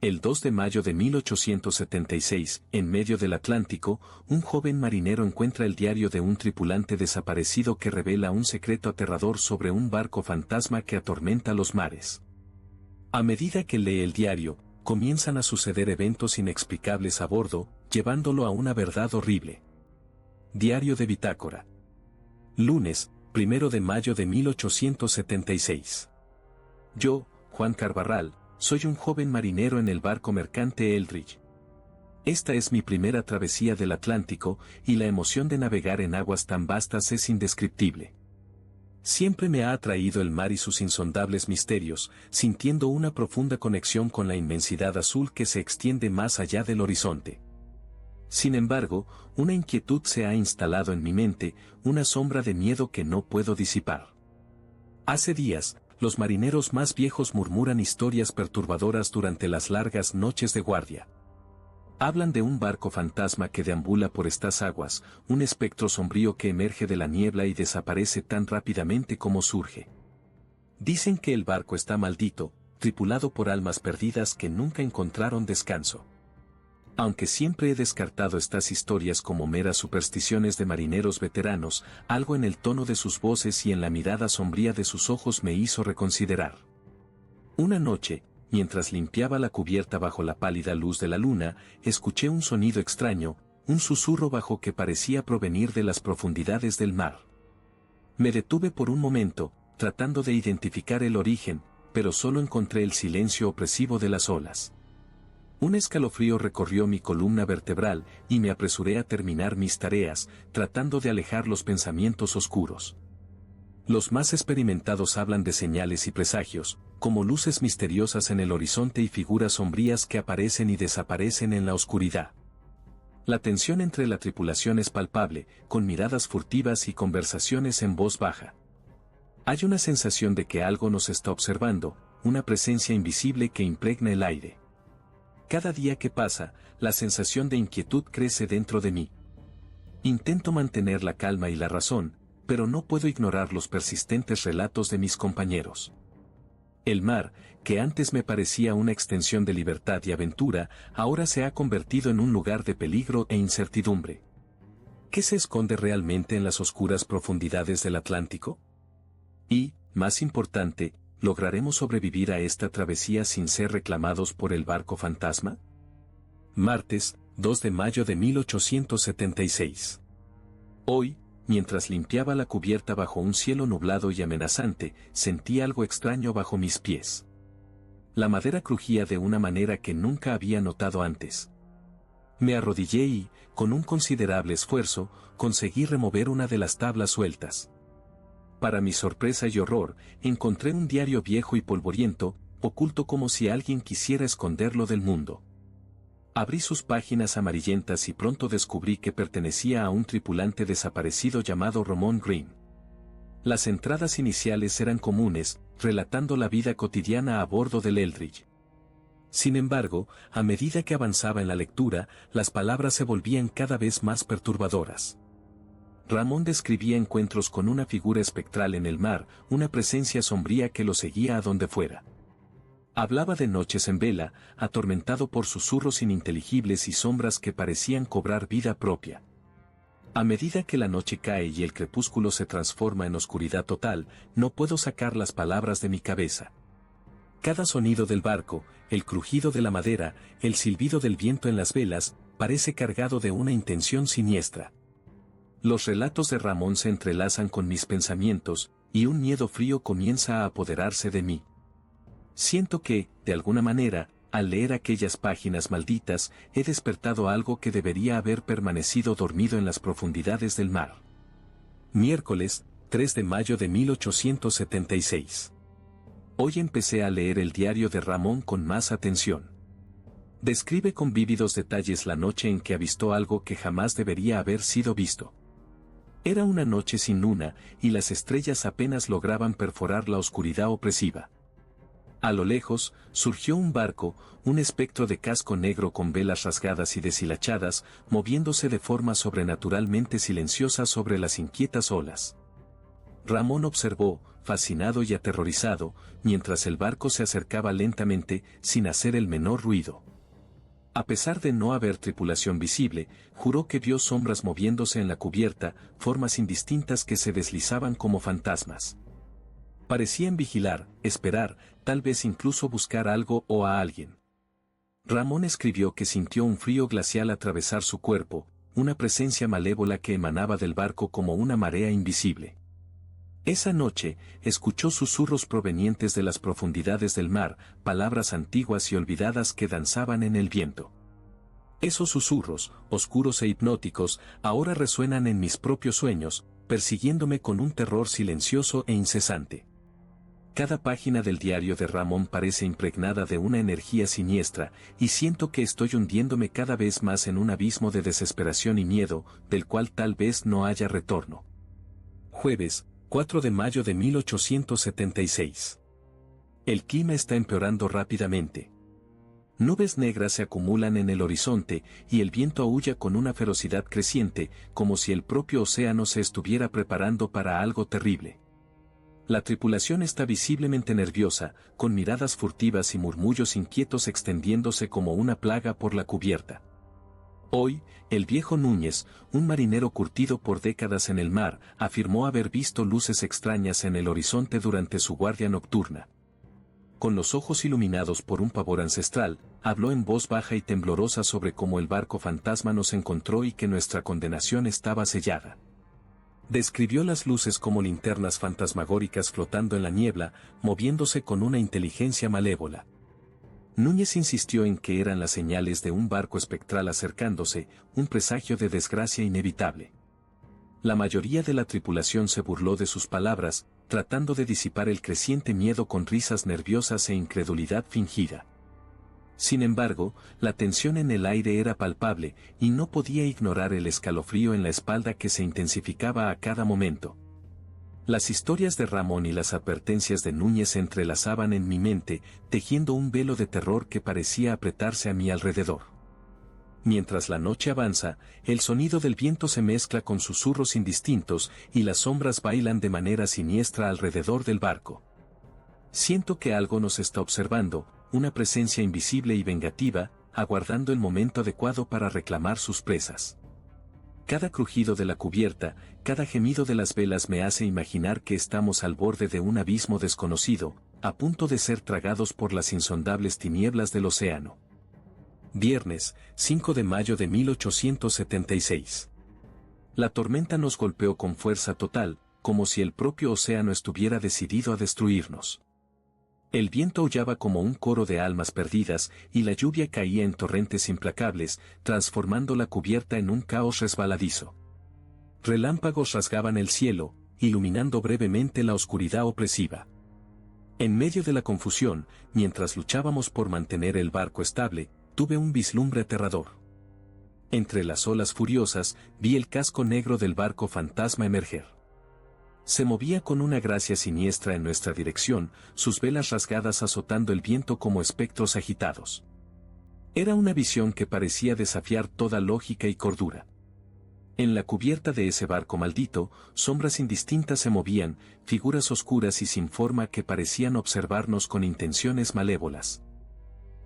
El 2 de mayo de 1876, en medio del Atlántico, un joven marinero encuentra el diario de un tripulante desaparecido que revela un secreto aterrador sobre un barco fantasma que atormenta los mares. A medida que lee el diario, comienzan a suceder eventos inexplicables a bordo, llevándolo a una verdad horrible. Diario de bitácora. Lunes, 1 de mayo de 1876. Yo, Juan Carvajal, soy un joven marinero en el barco mercante Eldridge. Esta es mi primera travesía del Atlántico, y la emoción de navegar en aguas tan vastas es indescriptible. Siempre me ha atraído el mar y sus insondables misterios, sintiendo una profunda conexión con la inmensidad azul que se extiende más allá del horizonte. Sin embargo, una inquietud se ha instalado en mi mente, una sombra de miedo que no puedo disipar. Hace días, los marineros más viejos murmuran historias perturbadoras durante las largas noches de guardia. Hablan de un barco fantasma que deambula por estas aguas, un espectro sombrío que emerge de la niebla y desaparece tan rápidamente como surge. Dicen que el barco está maldito, tripulado por almas perdidas que nunca encontraron descanso. Aunque siempre he descartado estas historias como meras supersticiones de marineros veteranos, algo en el tono de sus voces y en la mirada sombría de sus ojos me hizo reconsiderar. Una noche, mientras limpiaba la cubierta bajo la pálida luz de la luna, escuché un sonido extraño, un susurro bajo que parecía provenir de las profundidades del mar. Me detuve por un momento, tratando de identificar el origen, pero solo encontré el silencio opresivo de las olas. Un escalofrío recorrió mi columna vertebral y me apresuré a terminar mis tareas, tratando de alejar los pensamientos oscuros. Los más experimentados hablan de señales y presagios, como luces misteriosas en el horizonte y figuras sombrías que aparecen y desaparecen en la oscuridad. La tensión entre la tripulación es palpable, con miradas furtivas y conversaciones en voz baja. Hay una sensación de que algo nos está observando, una presencia invisible que impregna el aire. Cada día que pasa, la sensación de inquietud crece dentro de mí. Intento mantener la calma y la razón, pero no puedo ignorar los persistentes relatos de mis compañeros. El mar, que antes me parecía una extensión de libertad y aventura, ahora se ha convertido en un lugar de peligro e incertidumbre. ¿Qué se esconde realmente en las oscuras profundidades del Atlántico? Y, más importante, ¿lograremos sobrevivir a esta travesía sin ser reclamados por el barco fantasma? Martes, 2 de mayo de 1876. Hoy, mientras limpiaba la cubierta bajo un cielo nublado y amenazante, sentí algo extraño bajo mis pies. La madera crujía de una manera que nunca había notado antes. Me arrodillé y, con un considerable esfuerzo, conseguí remover una de las tablas sueltas. Para mi sorpresa y horror, encontré un diario viejo y polvoriento, oculto como si alguien quisiera esconderlo del mundo. Abrí sus páginas amarillentas y pronto descubrí que pertenecía a un tripulante desaparecido llamado Ramon Green. Las entradas iniciales eran comunes, relatando la vida cotidiana a bordo del Eldridge. Sin embargo, a medida que avanzaba en la lectura, las palabras se volvían cada vez más perturbadoras. Ramón describía encuentros con una figura espectral en el mar, una presencia sombría que lo seguía a donde fuera. Hablaba de noches en vela, atormentado por susurros ininteligibles y sombras que parecían cobrar vida propia. A medida que la noche cae y el crepúsculo se transforma en oscuridad total, no puedo sacar las palabras de mi cabeza. Cada sonido del barco, el crujido de la madera, el silbido del viento en las velas, parece cargado de una intención siniestra. Los relatos de Ramón se entrelazan con mis pensamientos, y un miedo frío comienza a apoderarse de mí. Siento que, de alguna manera, al leer aquellas páginas malditas, he despertado algo que debería haber permanecido dormido en las profundidades del mar. Miércoles, 3 de mayo de 1876. Hoy empecé a leer el diario de Ramón con más atención. Describe con vívidos detalles la noche en que avistó algo que jamás debería haber sido visto. Era una noche sin luna, y las estrellas apenas lograban perforar la oscuridad opresiva. A lo lejos, surgió un barco, un espectro de casco negro con velas rasgadas y deshilachadas, moviéndose de forma sobrenaturalmente silenciosa sobre las inquietas olas. Ramón observó, fascinado y aterrorizado, mientras el barco se acercaba lentamente, sin hacer el menor ruido. A pesar de no haber tripulación visible, juró que vio sombras moviéndose en la cubierta, formas indistintas que se deslizaban como fantasmas. Parecían vigilar, esperar, tal vez incluso buscar algo o a alguien. Ramón escribió que sintió un frío glacial atravesar su cuerpo, una presencia malévola que emanaba del barco como una marea invisible. Esa noche, escuchó susurros provenientes de las profundidades del mar, palabras antiguas y olvidadas que danzaban en el viento. Esos susurros, oscuros e hipnóticos, ahora resuenan en mis propios sueños, persiguiéndome con un terror silencioso e incesante. Cada página del diario de Ramón parece impregnada de una energía siniestra, y siento que estoy hundiéndome cada vez más en un abismo de desesperación y miedo, del cual tal vez no haya retorno. Jueves, 4 de mayo de 1876. El clima está empeorando rápidamente. Nubes negras se acumulan en el horizonte y el viento aúlla con una ferocidad creciente, como si el propio océano se estuviera preparando para algo terrible. La tripulación está visiblemente nerviosa, con miradas furtivas y murmullos inquietos extendiéndose como una plaga por la cubierta. Hoy, el viejo Núñez, un marinero curtido por décadas en el mar, afirmó haber visto luces extrañas en el horizonte durante su guardia nocturna. Con los ojos iluminados por un pavor ancestral, habló en voz baja y temblorosa sobre cómo el barco fantasma nos encontró y que nuestra condenación estaba sellada. Describió las luces como linternas fantasmagóricas flotando en la niebla, moviéndose con una inteligencia malévola. Núñez insistió en que eran las señales de un barco espectral acercándose, un presagio de desgracia inevitable. La mayoría de la tripulación se burló de sus palabras, tratando de disipar el creciente miedo con risas nerviosas e incredulidad fingida. Sin embargo, la tensión en el aire era palpable, y no podía ignorar el escalofrío en la espalda que se intensificaba a cada momento. Las historias de Ramón y las advertencias de Núñez se entrelazaban en mi mente, tejiendo un velo de terror que parecía apretarse a mi alrededor. Mientras la noche avanza, el sonido del viento se mezcla con susurros indistintos y las sombras bailan de manera siniestra alrededor del barco. Siento que algo nos está observando, una presencia invisible y vengativa, aguardando el momento adecuado para reclamar sus presas. Cada crujido de la cubierta, cada gemido de las velas me hace imaginar que estamos al borde de un abismo desconocido, a punto de ser tragados por las insondables tinieblas del océano. Viernes, 5 de mayo de 1876. La tormenta nos golpeó con fuerza total, como si el propio océano estuviera decidido a destruirnos. El viento aullaba como un coro de almas perdidas, y la lluvia caía en torrentes implacables, transformando la cubierta en un caos resbaladizo. Relámpagos rasgaban el cielo, iluminando brevemente la oscuridad opresiva. En medio de la confusión, mientras luchábamos por mantener el barco estable, tuve un vislumbre aterrador. Entre las olas furiosas, vi el casco negro del barco fantasma emerger. Se movía con una gracia siniestra en nuestra dirección, sus velas rasgadas azotando el viento como espectros agitados. Era una visión que parecía desafiar toda lógica y cordura. En la cubierta de ese barco maldito, sombras indistintas se movían, figuras oscuras y sin forma que parecían observarnos con intenciones malévolas.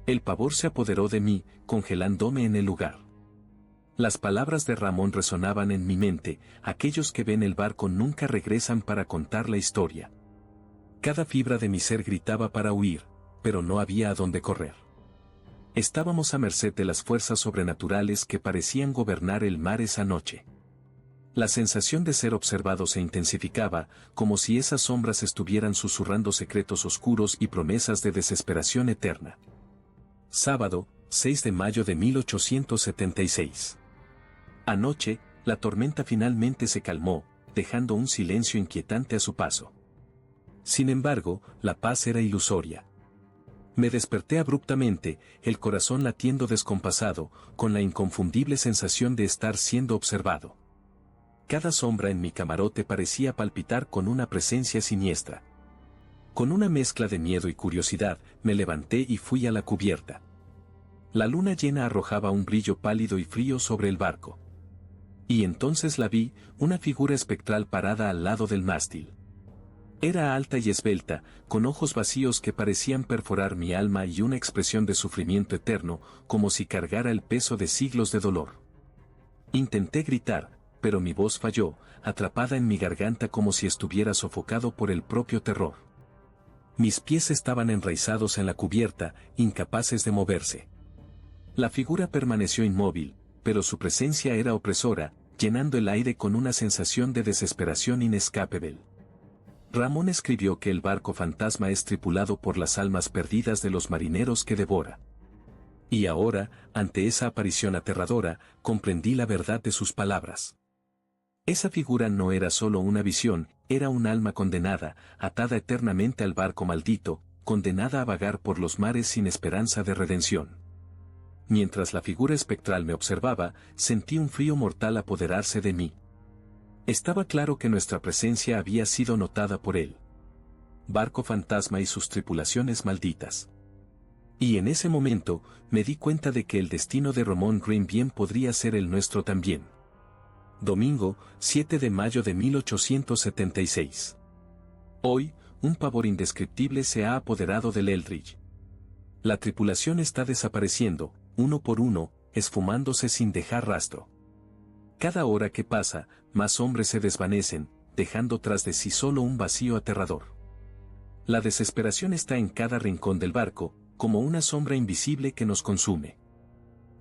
El pavor se apoderó de mí, congelándome en el lugar. Las palabras de Ramón resonaban en mi mente: aquellos que ven el barco nunca regresan para contar la historia. Cada fibra de mi ser gritaba para huir, pero no había a dónde correr. Estábamos a merced de las fuerzas sobrenaturales que parecían gobernar el mar esa noche. La sensación de ser observado se intensificaba, como si esas sombras estuvieran susurrando secretos oscuros y promesas de desesperación eterna. Sábado, 6 de mayo de 1876. Anoche, la tormenta finalmente se calmó, dejando un silencio inquietante a su paso. Sin embargo, la paz era ilusoria. Me desperté abruptamente, el corazón latiendo descompasado, con la inconfundible sensación de estar siendo observado. Cada sombra en mi camarote parecía palpitar con una presencia siniestra. Con una mezcla de miedo y curiosidad, me levanté y fui a la cubierta. La luna llena arrojaba un brillo pálido y frío sobre el barco. Y entonces la vi, una figura espectral parada al lado del mástil. Era alta y esbelta, con ojos vacíos que parecían perforar mi alma y una expresión de sufrimiento eterno, como si cargara el peso de siglos de dolor. Intenté gritar, pero mi voz falló, atrapada en mi garganta como si estuviera sofocado por el propio terror. Mis pies estaban enraizados en la cubierta, incapaces de moverse. La figura permaneció inmóvil, pero su presencia era opresora, llenando el aire con una sensación de desesperación inescapable. Ramón escribió que el barco fantasma es tripulado por las almas perdidas de los marineros que devora. Y ahora, ante esa aparición aterradora, comprendí la verdad de sus palabras. Esa figura no era solo una visión, era un alma condenada, atada eternamente al barco maldito, condenada a vagar por los mares sin esperanza de redención. Mientras la figura espectral me observaba, sentí un frío mortal apoderarse de mí. Estaba claro que nuestra presencia había sido notada por él. Barco fantasma y sus tripulaciones malditas. Y en ese momento, me di cuenta de que el destino de Ramón Green bien podría ser el nuestro también. Domingo, 7 de mayo de 1876. Hoy, un pavor indescriptible se ha apoderado del Eldridge. La tripulación está desapareciendo, uno por uno, esfumándose sin dejar rastro. Cada hora que pasa, más hombres se desvanecen, dejando tras de sí solo un vacío aterrador. La desesperación está en cada rincón del barco, como una sombra invisible que nos consume.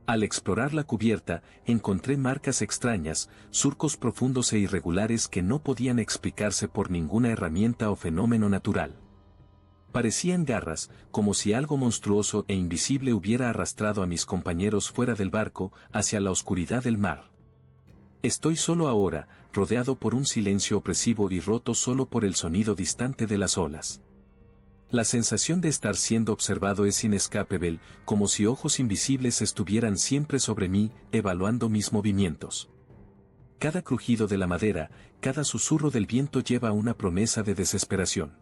Al explorar la cubierta, encontré marcas extrañas, surcos profundos e irregulares que no podían explicarse por ninguna herramienta o fenómeno natural. Parecían garras, como si algo monstruoso e invisible hubiera arrastrado a mis compañeros fuera del barco, hacia la oscuridad del mar. Estoy solo ahora, rodeado por un silencio opresivo y roto solo por el sonido distante de las olas. La sensación de estar siendo observado es inescapable, como si ojos invisibles estuvieran siempre sobre mí, evaluando mis movimientos. Cada crujido de la madera, cada susurro del viento lleva una promesa de desesperación.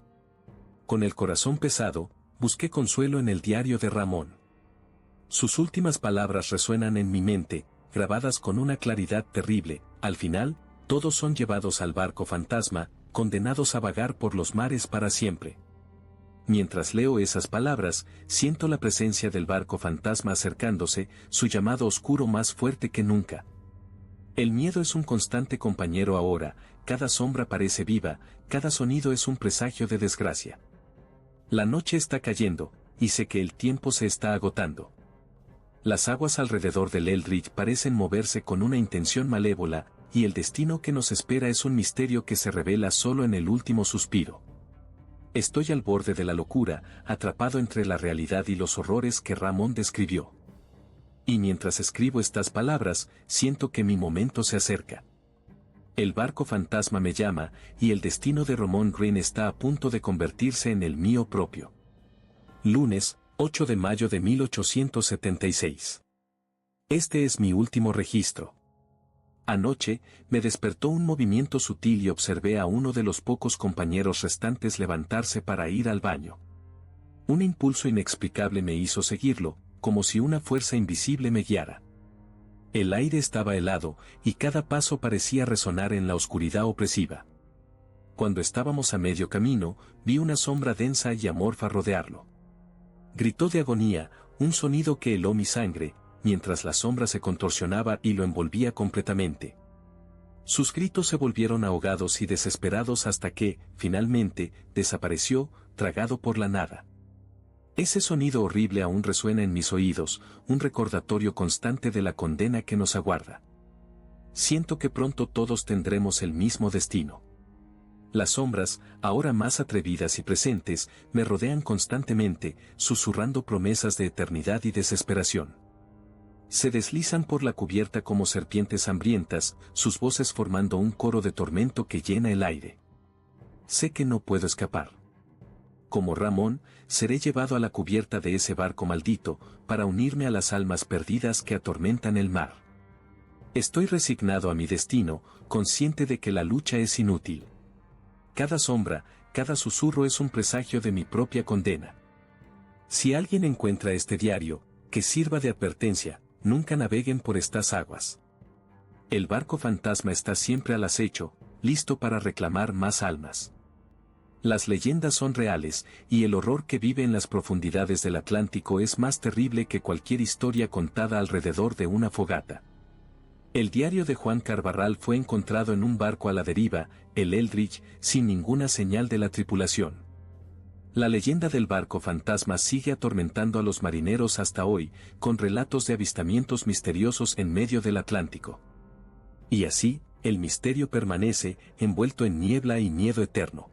Con el corazón pesado, busqué consuelo en el diario de Ramón. Sus últimas palabras resuenan en mi mente, grabadas con una claridad terrible: al final, todos son llevados al barco fantasma, condenados a vagar por los mares para siempre. Mientras leo esas palabras, siento la presencia del barco fantasma acercándose, su llamado oscuro más fuerte que nunca. El miedo es un constante compañero ahora, cada sombra parece viva, cada sonido es un presagio de desgracia. La noche está cayendo, y sé que el tiempo se está agotando. Las aguas alrededor del Eldridge parecen moverse con una intención malévola, y el destino que nos espera es un misterio que se revela solo en el último suspiro. Estoy al borde de la locura, atrapado entre la realidad y los horrores que Ramón describió. Y mientras escribo estas palabras, siento que mi momento se acerca. El barco fantasma me llama, y el destino de Ramón Green está a punto de convertirse en el mío propio. Lunes, 8 de mayo de 1876. Este es mi último registro. Anoche, me despertó un movimiento sutil y observé a uno de los pocos compañeros restantes levantarse para ir al baño. Un impulso inexplicable me hizo seguirlo, como si una fuerza invisible me guiara. El aire estaba helado, y cada paso parecía resonar en la oscuridad opresiva. Cuando estábamos a medio camino, vi una sombra densa y amorfa rodearlo. Gritó de agonía, un sonido que heló mi sangre, mientras la sombra se contorsionaba y lo envolvía completamente. Sus gritos se volvieron ahogados y desesperados hasta que, finalmente, desapareció, tragado por la nada. Ese sonido horrible aún resuena en mis oídos, un recordatorio constante de la condena que nos aguarda. Siento que pronto todos tendremos el mismo destino. Las sombras, ahora más atrevidas y presentes, me rodean constantemente, susurrando promesas de eternidad y desesperación. Se deslizan por la cubierta como serpientes hambrientas, sus voces formando un coro de tormento que llena el aire. Sé que no puedo escapar. Como Ramón, seré llevado a la cubierta de ese barco maldito, para unirme a las almas perdidas que atormentan el mar. Estoy resignado a mi destino, consciente de que la lucha es inútil. Cada sombra, cada susurro es un presagio de mi propia condena. Si alguien encuentra este diario, que sirva de advertencia: nunca naveguen por estas aguas. El barco fantasma está siempre al acecho, listo para reclamar más almas. Las leyendas son reales, y el horror que vive en las profundidades del Atlántico es más terrible que cualquier historia contada alrededor de una fogata. El diario de Juan Carbarral fue encontrado en un barco a la deriva, el Eldridge, sin ninguna señal de la tripulación. La leyenda del barco fantasma sigue atormentando a los marineros hasta hoy, con relatos de avistamientos misteriosos en medio del Atlántico. Y así, el misterio permanece, envuelto en niebla y miedo eterno.